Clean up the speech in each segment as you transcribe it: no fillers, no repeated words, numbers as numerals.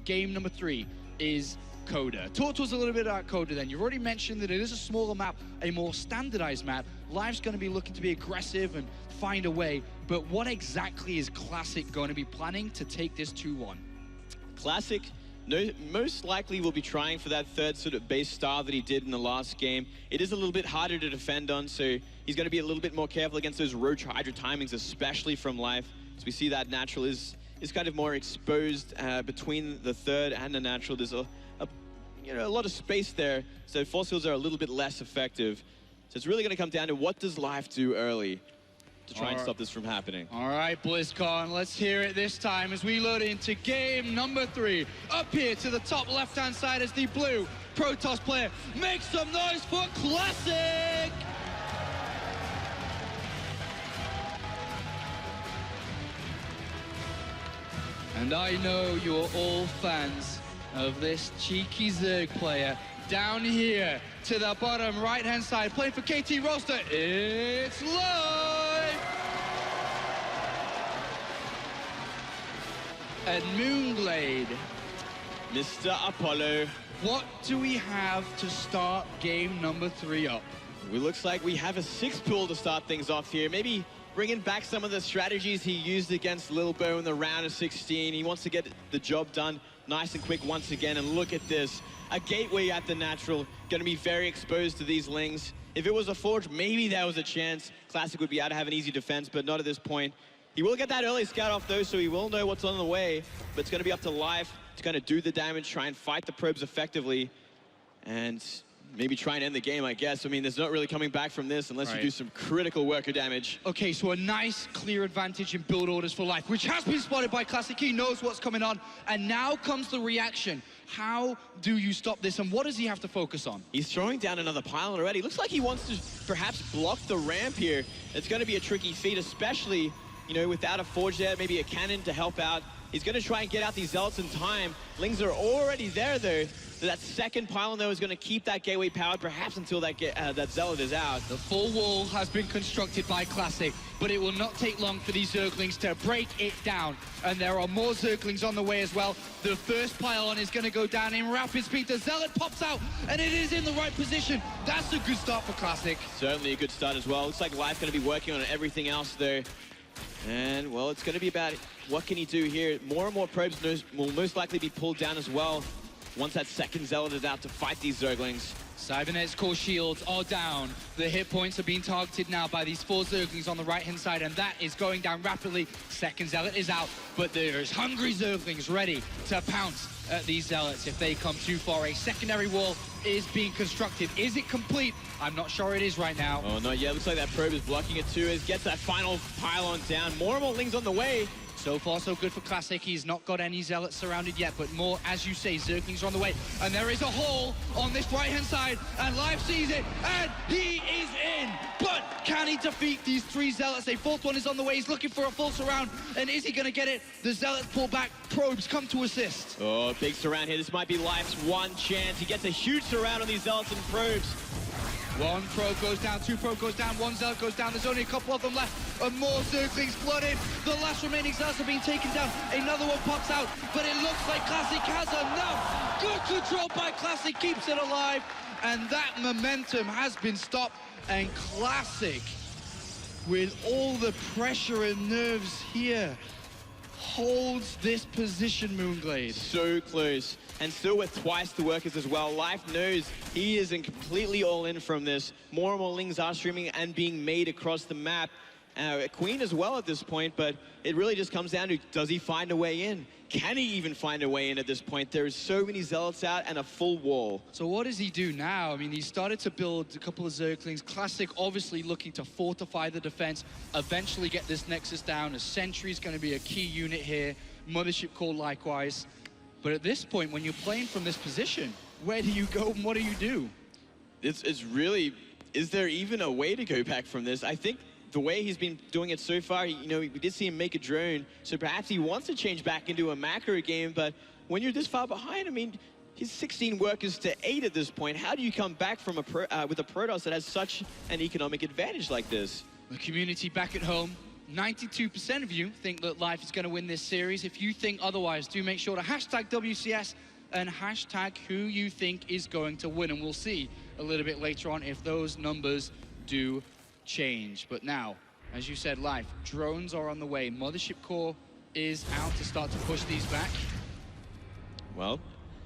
game number 3 is Coda. Talk to us a little bit about Coda then. You've already mentioned that it is a smaller map, a more standardized map. Live's going to be looking to be aggressive and find a way, but what exactly is Classic going to be planning to take this 2-1? Classic most likely will be trying for that third sort of base star that he did in the last game. It is a little bit harder to defend on, so he's going to be a little bit more careful against those Roach Hydra timings, especially from Life. So we see that natural is kind of more exposed between the third and the natural. There's a lot of space there, so force fields are a little bit less effective. So it's really going to come down to what does Life do early to try and stop this from happening. All right, BlizzCon, let's hear it this time as we load into game number 3. Up here to the top left-hand side as the blue Protoss player makes some noise for Classic! And I know you're all fans of this cheeky Zerg player down here to the bottom right-hand side, playing for KT Roster. It's live! And Moonglade. Mr. Apollo. What do we have to start game number 3 up? It looks like we have a 6 pool to start things off here. Maybe bringing back some of the strategies he used against Lil Bo in the round of 16. He wants to get the job done nice and quick once again. And look at this. A gateway at the natural, going to be very exposed to these Lings. If it was a Forge, maybe there was a chance Classic would be able to have an easy defense, but not at this point. He will get that early scout off though, so he will know what's on the way, but it's going to be up to Life to kind of do the damage, try and fight the probes effectively, and maybe try and end the game, I guess. I mean, there's not really coming back from this unless you do some critical worker damage. Okay, so a nice, clear advantage in build orders for Life, which has been spotted by Classic. He knows what's coming on, and now comes the reaction. How do you stop this, and what does he have to focus on? He's throwing down another pylon already. Looks like he wants to perhaps block the ramp here. It's going to be a tricky feat, especially, you know, without a Forge there, maybe a cannon to help out. He's going to try and get out these Zealots in time. Lings are already there, though. So that second pylon, though, is going to keep that gateway powered, perhaps until that Zealot is out. The full wall has been constructed by Classic, but it will not take long for these Zerglings to break it down. And there are more Zerglings on the way as well. The first pylon is going to go down in rapid speed. The Zealot pops out, and it is in the right position. That's a good start for Classic. Certainly a good start as well. Looks like Life going to be working on everything else, though. And, well, it's going to be about what can he do here. More and more probes will most likely be pulled down as well once that second Zealot is out to fight these Zerglings. Cybernet's core shields are down. The hit points are being targeted now by these 4 Zerglings on the right-hand side, and that is going down rapidly. Second Zealot is out, but there's hungry Zerglings ready to pounce at these Zealots if they come too far. A secondary wall is being constructed. Is it complete? I'm not sure it is right now. Oh, not yet. Looks like that probe is blocking it too. It gets that final pylon down. More and more Lings on the way. So far, so good for Classic. He's not got any Zealots surrounded yet, but more, as you say, Zerglings are on the way. And there is a hole on this right-hand side, and Life sees it, and he is in! But can he defeat these 3 Zealots? A 4th one is on the way. He's looking for a full surround, and is he going to get it? The Zealots pull back. Probes come to assist. Oh, big surround here. This might be Life's one chance. He gets a huge surround on these Zealots and probes. 1 probe goes down, 2 probe goes down, 1 Zealot goes down. There's only a couple of them left, and more Zerglings flooded. The last remaining Zealots are being taken down. Another one pops out, but it looks like Classic has enough. Good control by Classic, keeps it alive, and that momentum has been stopped. And Classic, with all the pressure and nerves here, holds this position, Moonglade. So close. And still with twice the workers as well. Life knows he isn't completely all in from this. More and more Lings are streaming and being made across the map. Queen as well at this point, but it really just comes down to, does he find a way in? Can he even find a way in at this point? There's so many Zealots out and a full wall. So what does he do now? I mean, he started to build a couple of Zerglings. Classic obviously looking to fortify the defense, eventually get this Nexus down. A Sentry's going to be a key unit here. Mothership Core likewise. But at this point, when you're playing from this position, where do you go and what do you do? It's really, is there even a way to go back from this? I think the way he's been doing it so far, you know, we did see him make a drone, so perhaps he wants to change back into a macro game, but when you're this far behind, I mean, he's 16 workers to 8 at this point. How do you come back from with a Protoss that has such an economic advantage like this? The community back at home 92% of you think that Life is going to win this series. If you think otherwise, do make sure to hashtag WCS and hashtag who you think is going to win. And we'll see a little bit later on if those numbers do change. But now, as you said, Life, drones are on the way. Mothership Core is out to start to push these back. Well,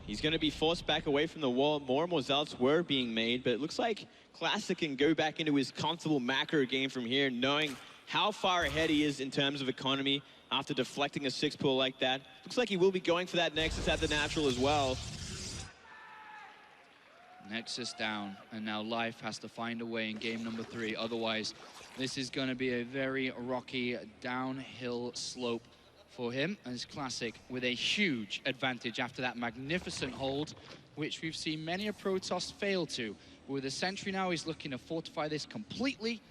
he's going to be forced back away from the wall. More and more zealots were being made, but it looks like Classic can go back into his comfortable macro game from here, knowing how far ahead he is in terms of economy after deflecting a 6 pool like that. Looks like he will be going for that Nexus at the natural as well. Nexus down, and now Life has to find a way in game number 3. Otherwise, this is going to be a very rocky downhill slope for him, as Classic with a huge advantage after that magnificent hold, which we've seen many a Protoss fail to. With a Sentry now, he's looking to fortify this completely,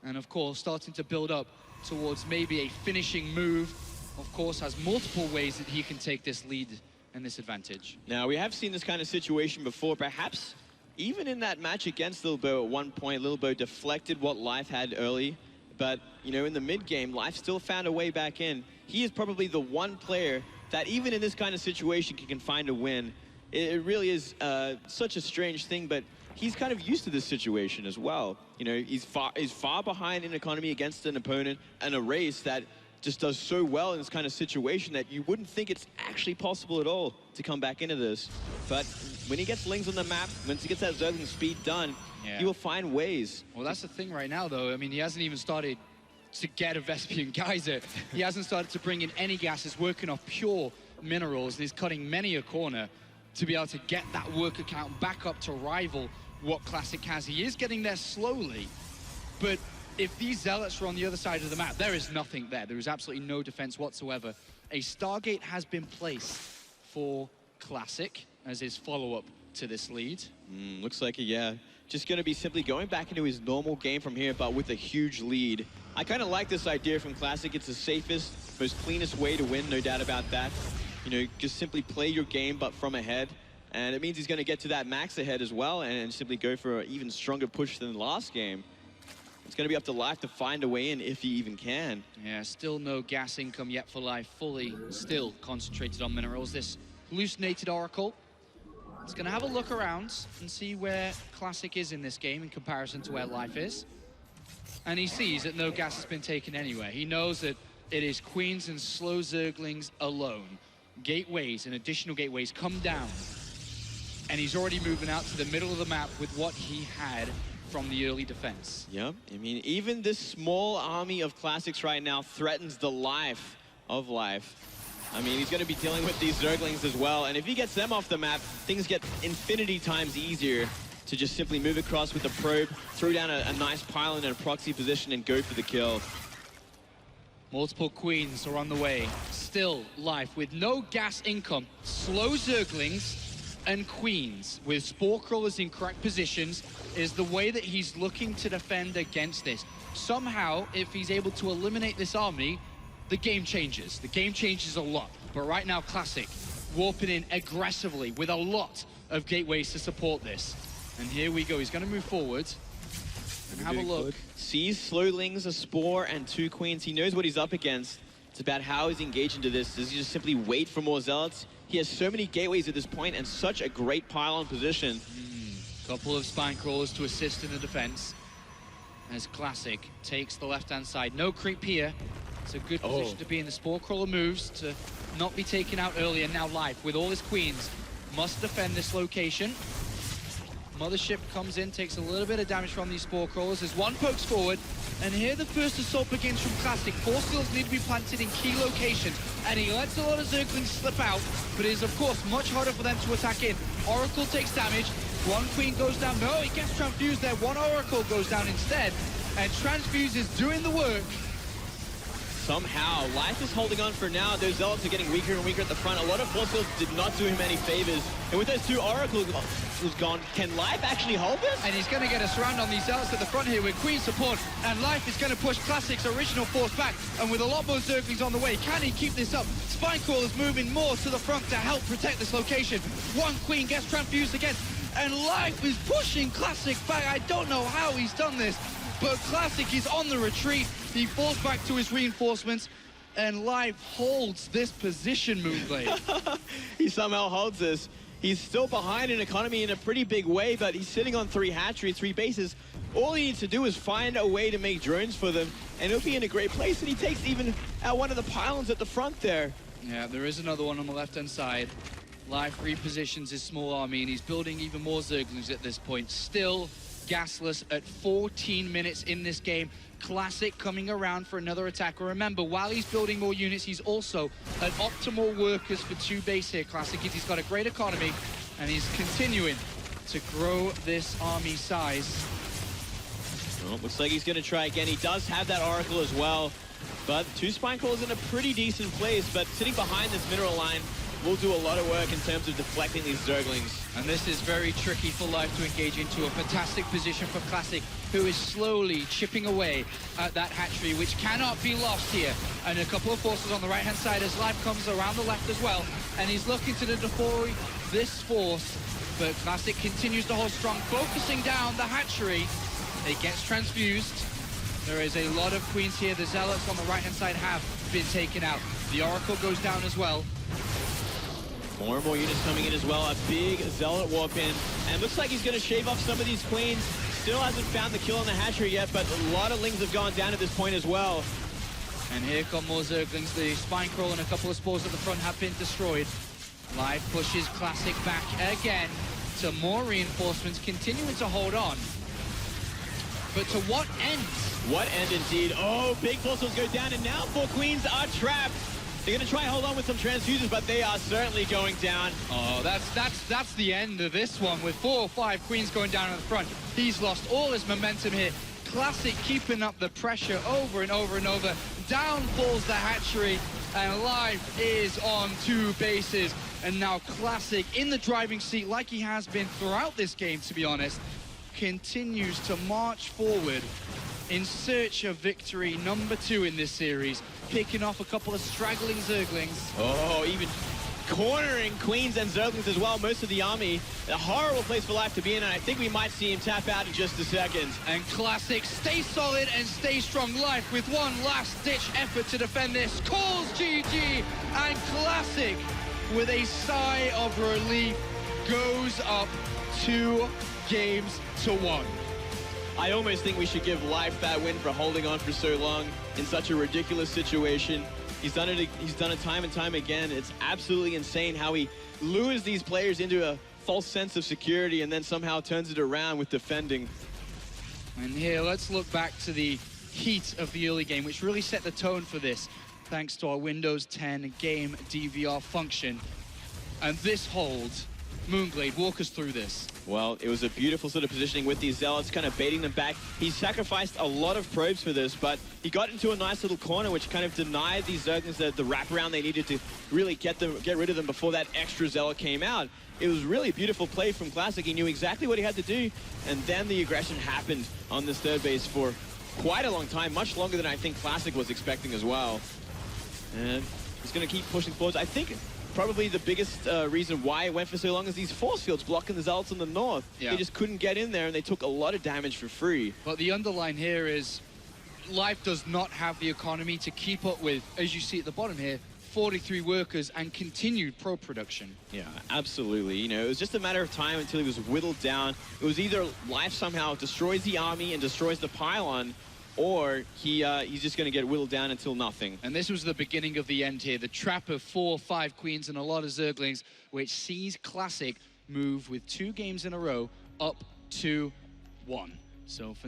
and of course, starting to build up towards maybe a finishing move. Of course, has multiple ways that he can take this lead and this advantage. Now, we have seen this kind of situation before. Perhaps even in that match against Lil Bo at one point, Lil Bo deflected what Life had early. But, you know, in the mid-game, Life still found a way back in. He is probably the one player that even in this kind of situation can find a win. It really is such a strange thing, but he's kind of used to this situation as well. You know, he's far behind in economy against an opponent and a race that just does so well in this kind of situation that you wouldn't think it's actually possible at all to come back into this. But when he gets Lings on the map, once he gets that Zergling speed done, he will find ways. Well, that's the thing right now, though. I mean, he hasn't even started to get a Vespian Geyser. He hasn't started to bring in any gas. He's working off pure minerals, and he's cutting many a corner to be able to get that worker count back up to rival what Classic has. He is getting there slowly, but if these Zealots are on the other side of the map, there is nothing there. There is absolutely no defense whatsoever. A Stargate has been placed for Classic as his follow-up to this lead. Looks like it, just going to be simply going back into his normal game from here, but with a huge lead. I kind of like this idea from Classic. It's the safest, most cleanest way to win, no doubt about that. You know, just simply play your game, but from ahead. And it means he's going to get to that max ahead as well and simply go for an even stronger push than the last game. It's going to be up to Life to find a way in if he even can. Yeah, still no gas income yet for Life. Fully still concentrated on minerals. This hallucinated Oracle. It's going to have a look around and see where Classic is in this game in comparison to where Life is. And he sees that no gas has been taken anywhere. He knows that it is Queens and slow Zerglings alone. Gateways and additional gateways come down. And he's already moving out to the middle of the map with what he had from the early defense. Yep, I mean, even this small army of Classics right now threatens the life of Life. I mean, he's going to be dealing with these Zerglings as well, and if he gets them off the map, things get infinity times easier to just simply move across with the probe, throw down a nice pylon in a proxy position, and go for the kill. Multiple Queens are on the way. Still Life with no gas income. Slow Zerglings and Queens with Spore Crawlers in correct positions is the way that he's looking to defend against this. Somehow, if he's able to eliminate this army, the game changes. The game changes a lot. But right now, Classic warping in aggressively with a lot of gateways to support this. And here we go. He's going to move forward and have a look. Sees Slowlings, a Spore, and 2 Queens. He knows what he's up against. It's about how he's engaged into this. Does he just simply wait for more Zealots? He has so many gateways at this point and such a great pylon position. Couple of Spine Crawlers to assist in the defense. As Classic takes the left-hand side. No creep here. It's a good position to be in. The Spore Crawler moves to not be taken out early, and now Life with all his Queens must defend this location. Mothership comes in, takes a little bit of damage from these Spore Crawlers as one pokes forward, and here the first assault begins from Classic. 4 skills need to be planted in key locations, and he lets a lot of Zerglings slip out, but it is of course much harder for them to attack in. Oracle takes damage, 1 Queen goes down. No, he gets transfused there, 1 Oracle goes down instead, and Transfuse is doing the work. Somehow, Life is holding on for now. Those Zealots are getting weaker and weaker at the front. A lot of force fields did not do him any favors. And with those 2 Oracles gone, can Life actually hold this? And he's going to get a surround on these Zealots at the front here with Queen support. And Life is going to push Classic's original force back. And with a lot more Zerglings on the way, can he keep this up? Spine Crawler's moving more to the front to help protect this location. 1 Queen gets transfused again. And Life is pushing Classic back. I don't know how he's done this. but Classic is on the retreat. He falls back to his reinforcements, and Live holds this position, Moonblade. He somehow holds this. He's still behind in economy in a pretty big way, but he's sitting on 3 hatcheries, 3 bases. All he needs to do is find a way to make drones for them, and he'll be in a great place, and he takes even out one of the pylons at the front there. Yeah, there is another one on the left-hand side. Live repositions his small army, and he's building even more Zerglings at this point. Still gasless at 14 minutes in this game. Classic coming around for another attack. Remember, while he's building more units, he's also at optimal workers for 2 base here. Classic, he's got a great economy, and he's continuing to grow this army size. Well, looks like he's going to try again. He does have that Oracle as well, but 2 Spine Crawlers in a pretty decent place, but sitting behind this mineral line will do a lot of work in terms of deflecting these Zerglings. And this is very tricky for Live to engage into. A fantastic position for Classic, who is slowly chipping away at that hatchery, which cannot be lost here. And a couple of forces on the right-hand side as Live comes around the left as well. And he's looking to deploy this force, but Classic continues to hold strong, focusing down the hatchery. It gets transfused. There is a lot of queens here. The Zealots on the right-hand side have been taken out. The Oracle goes down as well. More and more units coming in as well. A big Zealot warp in. And looks like he's going to shave off some of these queens. Still hasn't found the kill on the hatchery yet, but a lot of Lings have gone down at this point as well. And here come more Zerglings. The Spine Crawl and a couple of spores at the front have been destroyed. Live pushes Classic back again to more reinforcements, continuing to hold on. But to what end? What end indeed. Oh, big forces go down, and now 4 queens are trapped. They're going to try and hold on with some transfuses, but they are certainly going down. Oh, that's the end of this one, with 4 or 5 queens going down in the front. He's lost all his momentum here. Classic keeping up the pressure over and over and over. Down falls the hatchery, and Live is on 2 bases. And now Classic in the driving seat, like he has been throughout this game, to be honest, continues to march forward in search of victory number 2 in this series, picking off a couple of straggling Zerglings. Oh, even cornering queens and Zerglings as well, most of the army. A horrible place for Live to be in, and I think we might see him tap out in just a second. And Classic stay solid and stay strong. Live with one last-ditch effort to defend this, calls GG, and Classic, with a sigh of relief, goes up 2 games to 1. I almost think we should give Live that win for holding on for so long in such a ridiculous situation. He's done it time and time again. It's absolutely insane how he lures these players into a false sense of security and then somehow turns it around with defending. And here, let's look back to the heat of the early game, which really set the tone for this, thanks to our Windows 10 game DVR function. And this hold, Moonblade, walk us through this. Well, it was a beautiful sort of positioning with these Zealots, kind of baiting them back. He sacrificed a lot of probes for this, but he got into a nice little corner, which kind of denied these Zerglings the wraparound they needed to really get rid of them before that extra Zealot came out. It was really a beautiful play from Classic. He knew exactly what he had to do, and then the aggression happened on this 3rd base for quite a long time, much longer than I think Classic was expecting as well. And he's going to keep pushing forward. I think probably the biggest reason why it went for so long is these force fields blocking the Zealots in the north. Yeah. They just couldn't get in there, and they took a lot of damage for free. But the underline here is Live does not have the economy to keep up with, as you see at the bottom here, 43 workers and continued pro production. Yeah, absolutely. You know, it was just a matter of time until he was whittled down. It was either Live somehow destroys the army and destroys the pylon, or he's just going to get whittled down until nothing. And this was the beginning of the end here. The trap of 4 or 5 queens and a lot of Zerglings, which sees Classic move with 2 games in a row up 2-1. So for